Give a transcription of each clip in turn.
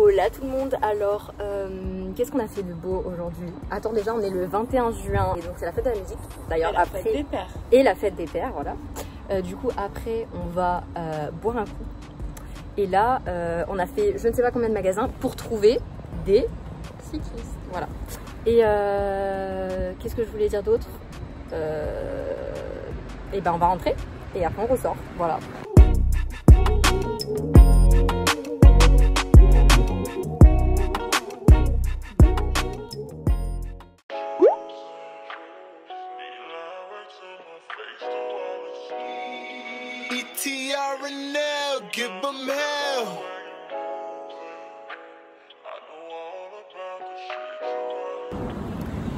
Hola tout le monde, alors qu'est-ce qu'on a fait de beau aujourd'hui? Attends, déjà on est le 21 juin et donc c'est la fête de la musique d'ailleurs, après fête des pères. Et la fête des pères, voilà. Du coup après on va boire un coup et là on a fait je ne sais pas combien de magasins pour trouver des cyclistes, voilà. Et qu'est-ce que je voulais dire d'autre? Et ben on va rentrer et après on ressort, voilà.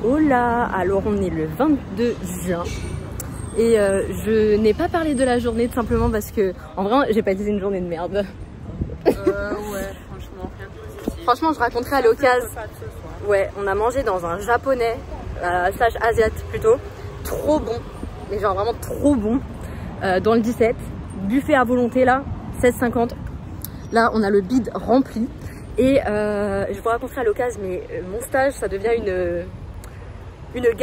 Oh là, alors on est le 22 juin et je n'ai pas parlé de la journée tout simplement parce que en vrai j'ai pas dit une journée de merde. Ouais, franchement, rien de positif. Franchement, je raconterai à l'occasion. Ouais, on a mangé dans un japonais, slash asiate plutôt, trop bon, mais genre vraiment trop bon, dans le 17, buffet à volonté là, 16,50. Là, on a le bide rempli et je vous raconterai à l'occasion, mais mon stage, ça devient une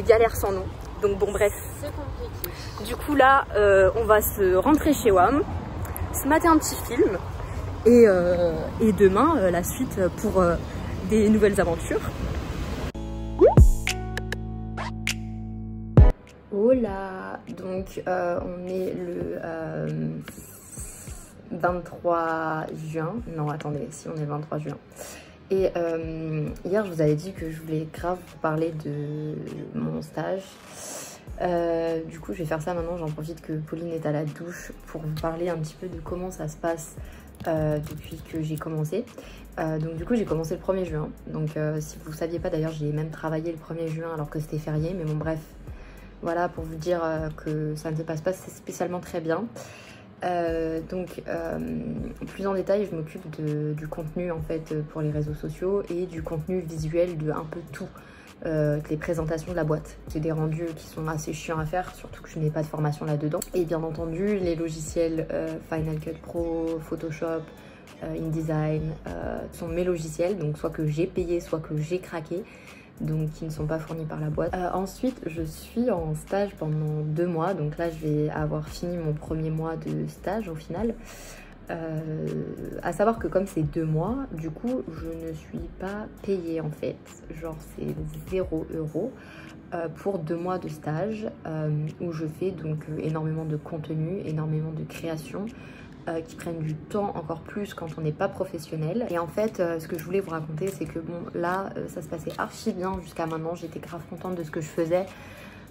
galère sans nom. Donc bon bref, C'est compliqué. du coup là on va se rentrer chez WAM, se mater un petit film et demain la suite pour des nouvelles aventures. Oh là, donc on est le 23 juin, non attendez, si on est le 23 juin. Et hier, je vous avais dit que je voulais grave vous parler de mon stage. Du coup, je vais faire ça maintenant. J'en profite que Pauline est à la douche pour vous parler un petit peu de comment ça se passe depuis que j'ai commencé. Donc du coup, j'ai commencé le 1er juin. Donc si vous ne saviez pas, d'ailleurs, j'ai même travaillé le 1er juin alors que c'était férié. Mais bon, bref, voilà pour vous dire que ça ne se passe pas spécialement très bien. Plus en détail, je m'occupe du contenu en fait pour les réseaux sociaux et du contenu visuel de un peu tout, les présentations de la boîte. C'est des rendus qui sont assez chiants à faire, surtout que je n'ai pas de formation là-dedans. Et bien entendu, les logiciels Final Cut Pro, Photoshop, InDesign sont mes logiciels, donc soit que j'ai payé, soit que j'ai craqué, donc qui ne sont pas fournis par la boîte. Ensuite, je suis en stage pendant 2 mois, donc là je vais avoir fini mon 1er mois de stage au final. À savoir que comme c'est 2 mois, du coup je ne suis pas payée en fait, genre c'est 0 € pour 2 mois de stage où je fais donc énormément de contenu, énormément de création. Qui prennent du temps encore plus quand on n'est pas professionnel. Et en fait ce que je voulais vous raconter, c'est que bon là ça se passait archi bien jusqu'à maintenant, j'étais grave contente de ce que je faisais.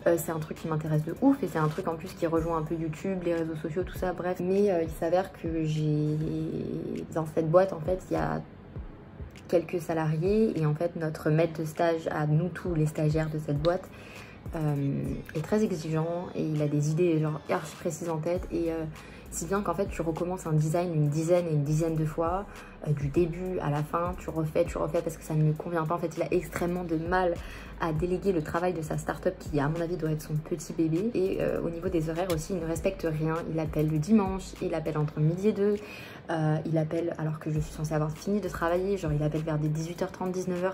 C'est un truc qui m'intéresse de ouf et c'est un truc en plus qui rejoint un peu YouTube, les réseaux sociaux, tout ça, bref. Mais il s'avère que dans cette boîte en fait il y a quelques salariés et en fait notre maître de stage à nous tous les stagiaires de cette boîte est très exigeant et il a des idées genre archi précises en tête et si bien qu'en fait tu recommences un design une dizaine de fois, du début à la fin, tu refais parce que ça ne lui convient pas. En fait il a extrêmement de mal à déléguer le travail de sa start-up qui à mon avis doit être son petit bébé. Et au niveau des horaires aussi, il ne respecte rien. Il appelle le dimanche, il appelle entre midi et 2, il appelle alors que je suis censée avoir fini de travailler, genre il appelle vers des 18h30, 19h.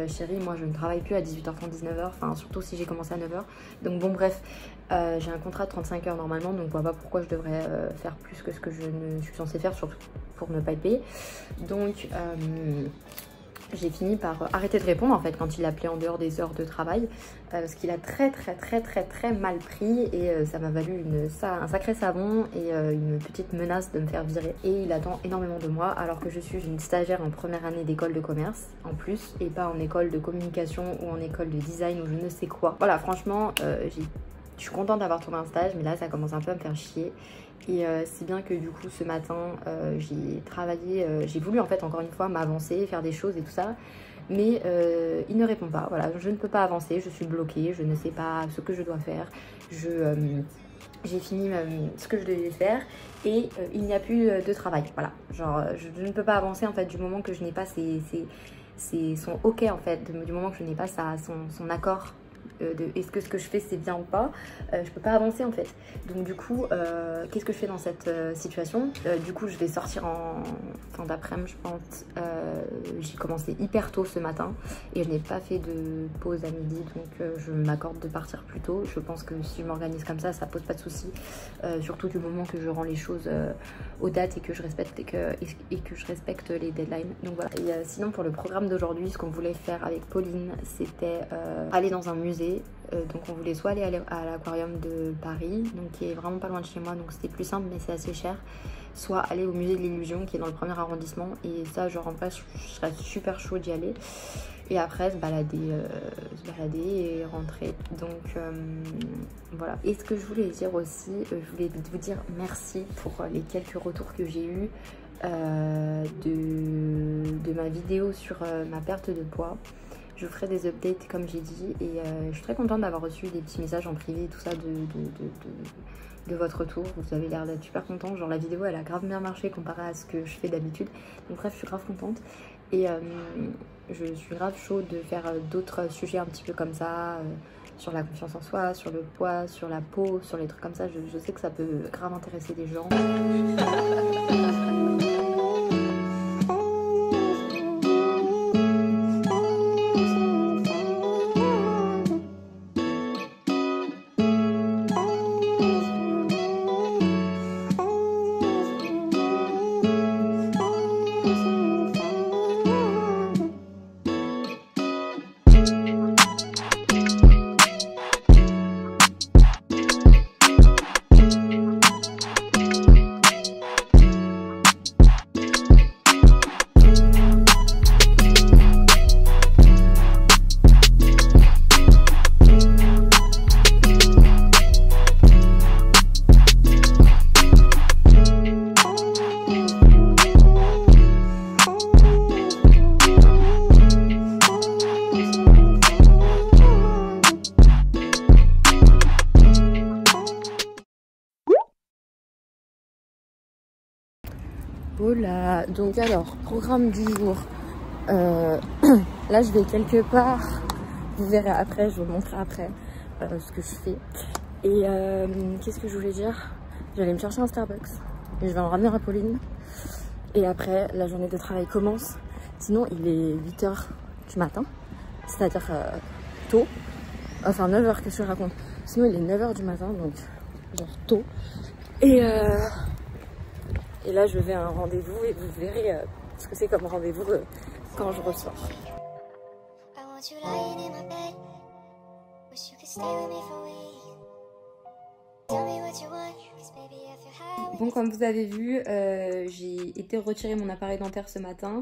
Chérie, moi je ne travaille plus à 18h30, 19h, enfin surtout si j'ai commencé à 9h. Donc bon bref, j'ai un contrat de 35 heures normalement, donc je vois pas pourquoi je devrais faire plus que ce que je ne suis censée faire, surtout pour ne pas être payée. Donc j'ai fini par arrêter de répondre en fait quand il appelait en dehors des heures de travail, parce qu'il a très mal pris et ça m'a valu un sacré savon et une petite menace de me faire virer. Et il attend énormément de moi alors que je suis une stagiaire en première année d'école de commerce en plus et pas en école de communication ou en école de design ou je ne sais quoi. Voilà, franchement j'ai Je suis contente d'avoir trouvé un stage, mais là ça commence un peu à me faire chier. Et c'est bien que du coup ce matin j'ai travaillé, j'ai voulu en fait encore une fois m'avancer, faire des choses et tout ça. Mais il ne répond pas, voilà, je ne peux pas avancer, je suis bloquée, je ne sais pas ce que je dois faire. J'ai fini ce que je devais faire et il n'y a plus de travail, voilà. Genre je ne peux pas avancer en fait du moment que je n'ai pas son ok en fait, du moment que je n'ai pas son accord. Est-ce que ce que je fais c'est bien ou pas, je peux pas avancer en fait. Donc du coup qu'est-ce que je fais dans cette situation? Du coup je vais sortir en fin d'après-midi je pense. J'ai commencé hyper tôt ce matin et je n'ai pas fait de pause à midi, donc je m'accorde de partir plus tôt. Je pense que si je m'organise comme ça pose pas de soucis, surtout du moment que je rends les choses aux dates et que je respecte je respecte les deadlines. Donc voilà. Et sinon pour le programme d'aujourd'hui, ce qu'on voulait faire avec Pauline, c'était aller dans un musée. Donc on voulait soit aller à l'aquarium de Paris, donc qui est vraiment pas loin de chez moi, donc c'était plus simple mais c'est assez cher, soit aller au musée de l'illusion qui est dans le 1er arrondissement, et ça genre en vrai je serais super chaud d'y aller, et après se balader et rentrer. Donc voilà. Et ce que je voulais dire aussi, je voulais vous dire merci pour les quelques retours que j'ai eu de ma vidéo sur ma perte de poids. Je vous ferai des updates comme j'ai dit, et je suis très contente d'avoir reçu des petits messages en privé, tout ça de votre retour. Vous avez l'air d'être super content, genre la vidéo elle a grave bien marché comparé à ce que je fais d'habitude. Donc bref, je suis grave contente et je suis grave chaude de faire d'autres sujets un petit peu comme ça, sur la confiance en soi, sur le poids, sur la peau, sur les trucs comme ça. Je sais que ça peut grave intéresser des gens. Voilà, donc alors, programme du jour. Là, je vais quelque part. Vous verrez après, je vous montrerai après ce que je fais. Et qu'est-ce que je voulais dire? J'allais me chercher un Starbucks. Et je vais en ramener à Pauline. Et après, la journée de travail commence. Sinon, il est 8 h du matin. C'est-à-dire tôt. Enfin, 9 h, qu'est-ce que je raconte? Sinon, il est 9 h du matin, donc genre tôt. Et là, je vais à un rendez-vous et vous verrez ce que c'est comme rendez-vous quand je ressors. Bon, comme vous avez vu, j'ai été retirer mon appareil dentaire ce matin.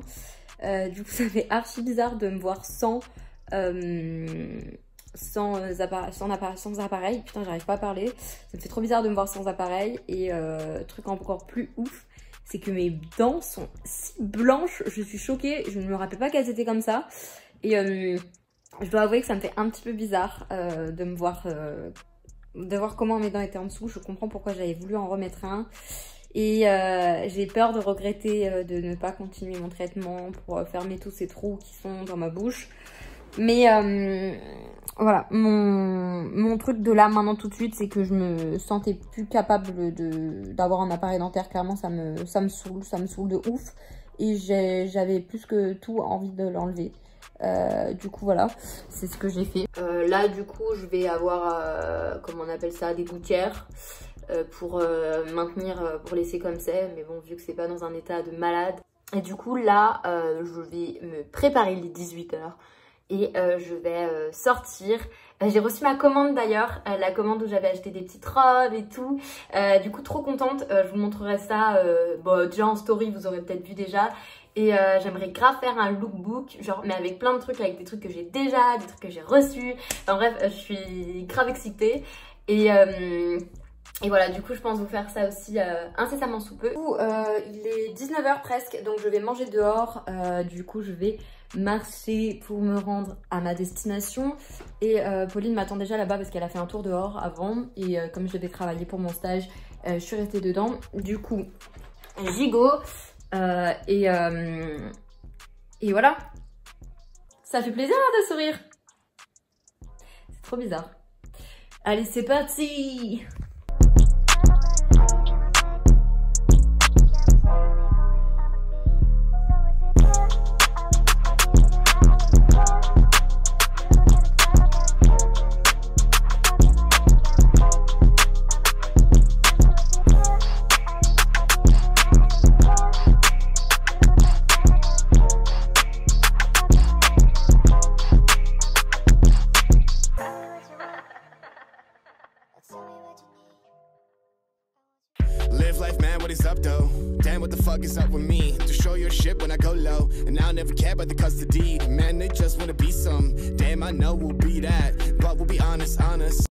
Du coup, ça fait archi bizarre de me voir sans appareil. Putain, j'arrive pas à parler. Ça me fait trop bizarre de me voir sans appareil. Et truc encore plus ouf, c'est que mes dents sont si blanches. Je suis choquée. Je ne me rappelle pas qu'elles étaient comme ça. Et je dois avouer que ça me fait un petit peu bizarre de me voir, de voir comment mes dents étaient en dessous. Je comprends pourquoi j'avais voulu en remettre un. Et j'ai peur de regretter de ne pas continuer mon traitement pour fermer tous ces trous qui sont dans ma bouche. Mais voilà, mon truc de là maintenant tout de suite, c'est que je me sentais plus capable d'avoir un appareil dentaire. Clairement, ça me saoule de ouf. Et j'avais plus que tout envie de l'enlever. Du coup voilà, c'est ce que j'ai fait. Là du coup je vais avoir, comment on appelle ça, des gouttières pour maintenir, pour laisser comme c'est. Mais bon, vu que c'est pas dans un état de malade. Et du coup là, je vais me préparer les 18 h. Et je vais sortir. J'ai reçu ma commande d'ailleurs, la commande où j'avais acheté des petites robes et tout. Du coup trop contente, je vous montrerai ça bon, déjà en story, vous aurez peut-être vu déjà. Et j'aimerais grave faire un lookbook, genre mais avec plein de trucs, avec des trucs que j'ai déjà, des trucs que j'ai reçus. Enfin bref, je suis grave excitée. Et voilà, du coup je pense vous faire ça aussi incessamment sous peu. Du coup, il est 19h presque, donc je vais manger dehors. Du coup je vais marcher pour me rendre à ma destination. Et Pauline m'attend déjà là-bas parce qu'elle a fait un tour dehors avant. Et comme je devais travailler pour mon stage, je suis restée dedans. Du coup, gigot. Et voilà. Ça fait plaisir de sourire. C'est trop bizarre. Allez, c'est parti! Live life, man, what is up, though? Damn, what the fuck is up with me? To show your shit when I go low, and I'll never care about the custody. Man, they just wanna be some. Damn, I know we'll be that, but we'll be honest, honest.